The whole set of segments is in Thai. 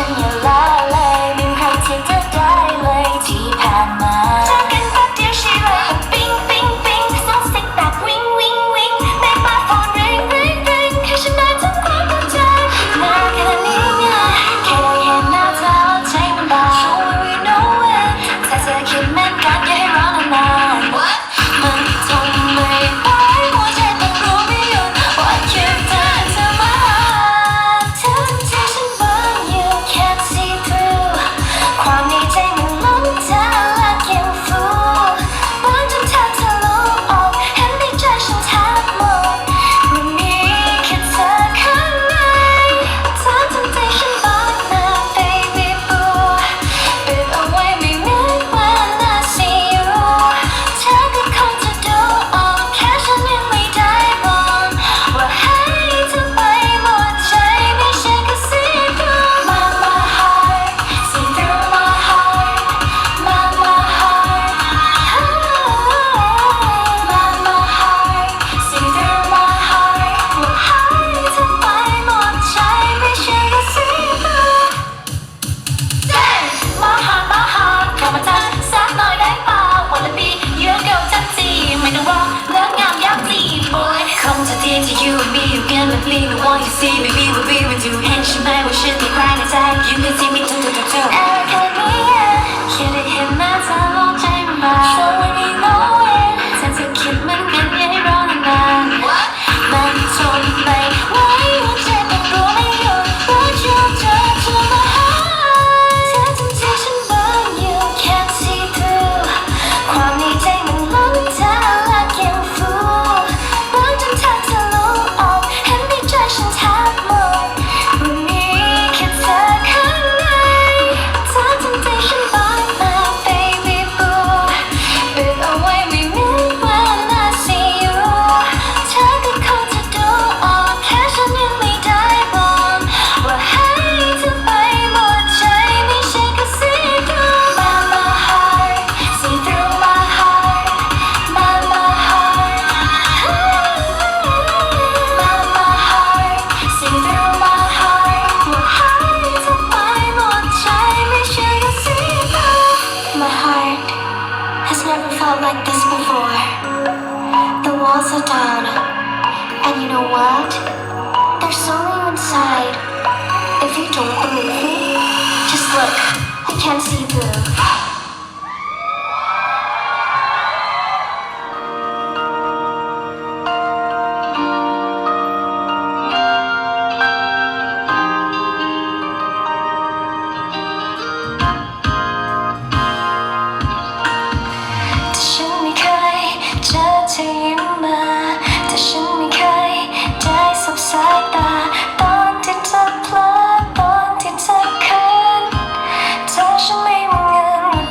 ฉันอย่าละเลยไม่มีใครที่จะได้เลยที่ผ่านมาเจอกันแป๊บเดียวใช่เลยปิ๊งปิ๊งปิ๊งส่งสิกแบบวิ่งวิ่งวิ่งในบ้านโฟนริงริงริงแค่ฉันได้ทำความเข้าใจนานแค่นี้ไงแค่ได้เห็นหน้าเธอใจมันบาง Show me we know it ถ้าเธอคิดเหมือนกันอย่าให้รอนานๆ What มันทนไม่ไหวหัวใจต้องรู้ไม่หยุด What you've done to my heart เธอทำใจฉัน burn you can't see through ความในใจมันล้นเธอและยังฟูบางจนแทบทะลุออกเห็นในใจฉันแทบหมดวันนี้แค่เธอข้างในเธอทำใจฉันบ้านะ baby boo Bit away ไม่นึกว่าน่า see you เธอก็คงจะดูออกแค่ฉันยังไม่ได้บอกว่าให้เธอไปหมดใจไม่ใช่แค่ see through my heart see through my heart my heart my heart see through my heart ว่าให้เธอไปหมดใจไม่ใช่แค่ see through My heart เข้ามาทักสักหน่อยได้เปล่า Wanna be your girl ทันทีไม่ต้องรอเลิกงามยับจี boy คงจะดีที่ you and me you can let me the one you see baby we'll be with you เห็นฉันไหมว่าฉันที่ใครในใจ you can see me tooแค่นี้แค่ได้เห็นหน้าเธอลองใจมันบาง So when you know it ถ้าเธอคิดเหมือนกันอย่าให้รอนานๆมันทนไม่ไหวหัวใจต้องรู้ไม่หยุด What you've done to my heart เธอทำใจฉัน burn you can't see through ความในใจมันล้นเธอและยังฟูบางจนแทบทะลุออกเห็นในใจฉันแทบหมดวันนี้แค่เธอข้างในเธอทำใจฉันบ้านะ baby boo Bit away ไม่นึกว่าน่า see you เธอก็คงจะดูออกแค่ฉันยังไม่ได้บอกว่าให้เธอไปหมดใจไม่ใช่แค่ see through my heart see through my heart my heart my heart see through my heart ว่าให้เธอไปหมดใจไม่ใช่แค่ see through My heart has never felt like this before The walls are down and you know what There's so many inside If you don't believe me just look I can't see throughแต่ฉันไม่เคยเจอเธอยิ้มมาแต่ฉันไม่เคยได้สบสายตาตอนที่เธอเพลอตอนที่เธอเขินเธอฉันไม่ว่าเงินว่า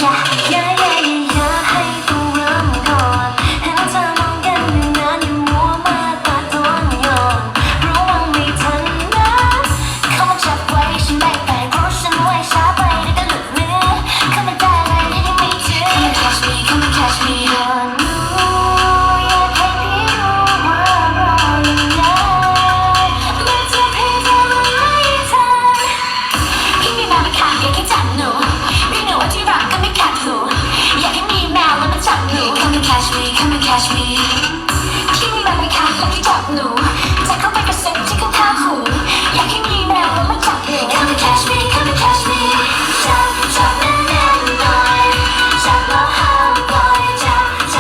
อย่าให้ต้องเริ่มก่อนเห็นเธอมองกันอยู่นานอย่ามัวมาตาโดนย้อนระวังไม่ทันนะเข้ามาจับไว้ฉันไม่ไปเพราะฉันไว้ช้าไปได้แต่หลุดมือเข้ามาได้เลยยังไม่ถึง Come and catch me อยากให้พี่รู้ว่ารออยู่นะไม่จะพี่เธอมันไม่ทันพี่มีแมวมาขังอยากให้จับหนูพี่หนูว่าที่รักก็ไม่ขัดหูอยากให้มีแมวแล้วมาจับหนู Come and catch me พี่มีแมวมาขังอยากให้จับหนูจะเข้าไปกระซิบที่ข้างๆหูอยากให้มีแมวแล้วมาจับหนู Come and catch me จับแน่นๆหน่อยจับแล้วห้ามปล่อยจั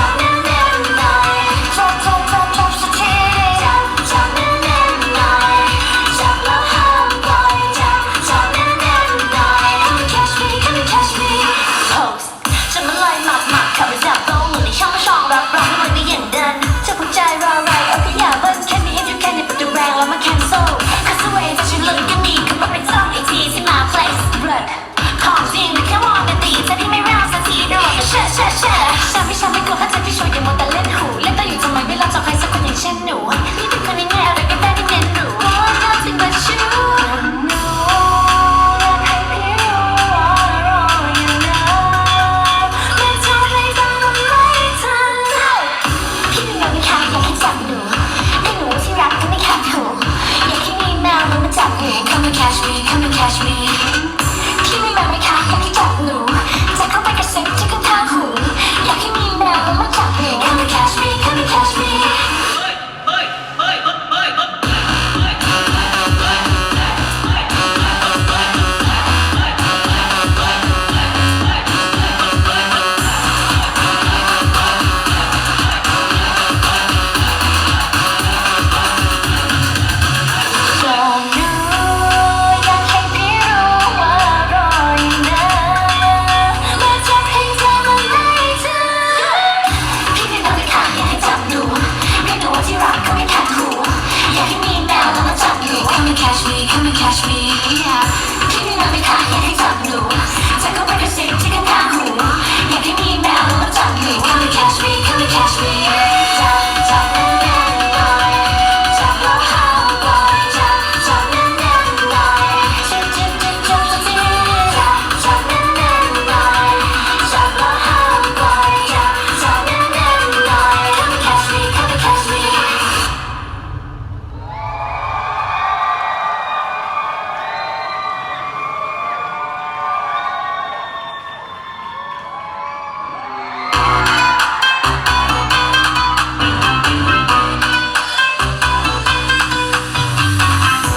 บแน่นๆหน่อยจับสักทีจับแน่นๆหน่อยจับแล้วห้ามปล่อยจับแน่นๆหน่อย Come and catch me Pose ฉันมันเลยหมักขับไปจับตรงหนูในช่องรับรองให้มันได้อย่างเดินจะพูดใจรอไรเอาแค่อย่าเบิ้ลแค่นี้ให้ดูแค่นี้ประตูแรงแล้วมา cancel Cause the way that you look at me ก็มาเป็นจ้องอีกทีที่มา place blood ของจริงแต่แค่มองกันตีแต่ที่ไม่รักสักทีเดี๋ยวเราก็เช่ฉันไม่กลัวถ้าเธอที่ช่วยอย่ามัวแต่เล่นหูเล่นตัวอยู่ทำไมไม่รับจากใครสักคนอย่างเช่นหนูนี่เป็นคนยังไงอะไรก็ได้ที่เรียนรู้ Nothing but you หนูอยากให้พี่รู้ว่ารออยู่นะไม่ทำให้ทำมันไม่ทันพี่มีแมวไม่ขังอยากให้จับหนูให้หนูที่รักก็ไม่ขัดหูอยากให้มีแมวแล้วมาจับหนู Come and catch me พี่มีแมวไม่ขังอยากให้จับหนูจะเข้าไปกระซิบที่ข้างๆหูอยากให้มีแมวแล้วมาจับหนู Come and catch me อยากให้พี่รู้ว่ารออยู่นะไม่จะให้เธอมันไม่ทันพี่มีแมวไม่ขังอยากให้จับหนูให้หนูว่าที่รักก็ไม่ขัดหูอยากให้มีแมวแล้วมาจับหนู Come and catch me พี่มีแมวไม่ขังอยากให้จับหนูจะเข้าไปกระซิบที่ข้างๆหูอยากให้มีแมวแล้วมาจับหนู Come and catch me จับแน่นๆหน่อยจับแล้วห้ามปล่อยจับแน่นๆหน่อยจับสักทีจับแน่นๆหน่อยจับแล้วห้ามปล่อยจับแน่นๆหน่อย Come and catch me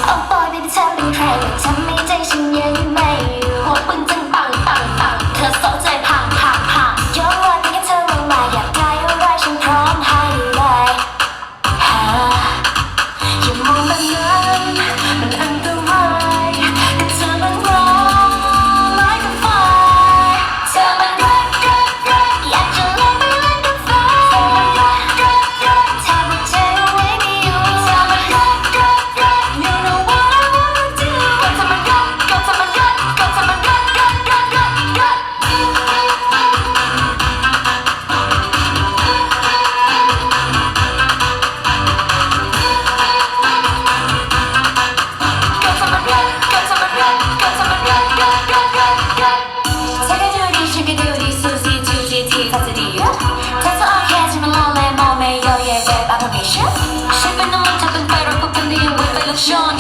เอาปล่อยbaby เธอเป็นใครทำให้ใจฉันยังไม่อยู่หัวปึ้งจังปังเธอโซใจพังย้อนวันที่เธอลงมาอยากได้อะไรฉันพร้อมให้เลยอย่ามองแบบนั้นมันอันตรายแต่เธอมันร้องไร้กับไฟเธอมันรักอยากจะเล่นไปเล่นกับไฟเธอมันรักแทบหัวใจเอาไว้ไม่อยู่เธอมันรักYou know what I wanna do ก็เธอมันรักเธอก็ดูดีฉันก็ดูดีซูซี่จูจีทีก็จะดีเธอจะโอเคฉันมันลองเลยมองไม่ยอแย่แบบ affirmation ฉันเป็นน้ำมันเธอเป็นไฟเราพบกันได้ยังไงไฟลุกโชน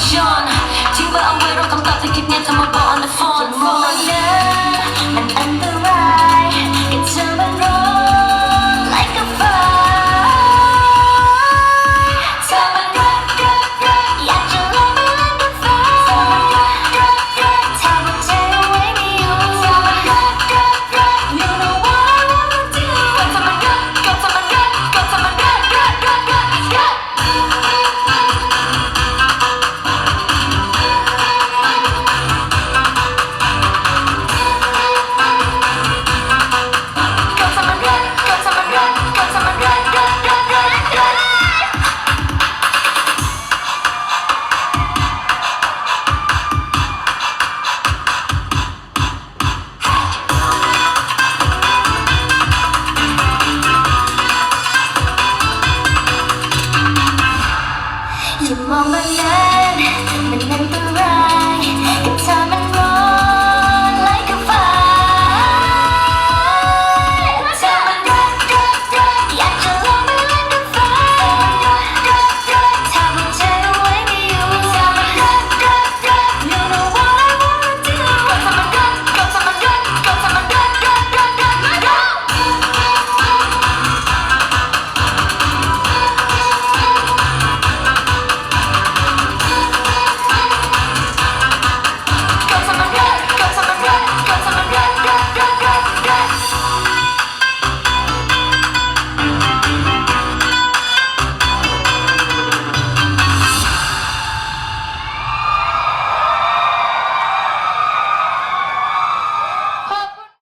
ทิ้งไว้เอาไว้รอคำตอบเธอคิดเนี่ยเธอมาบอก on the phone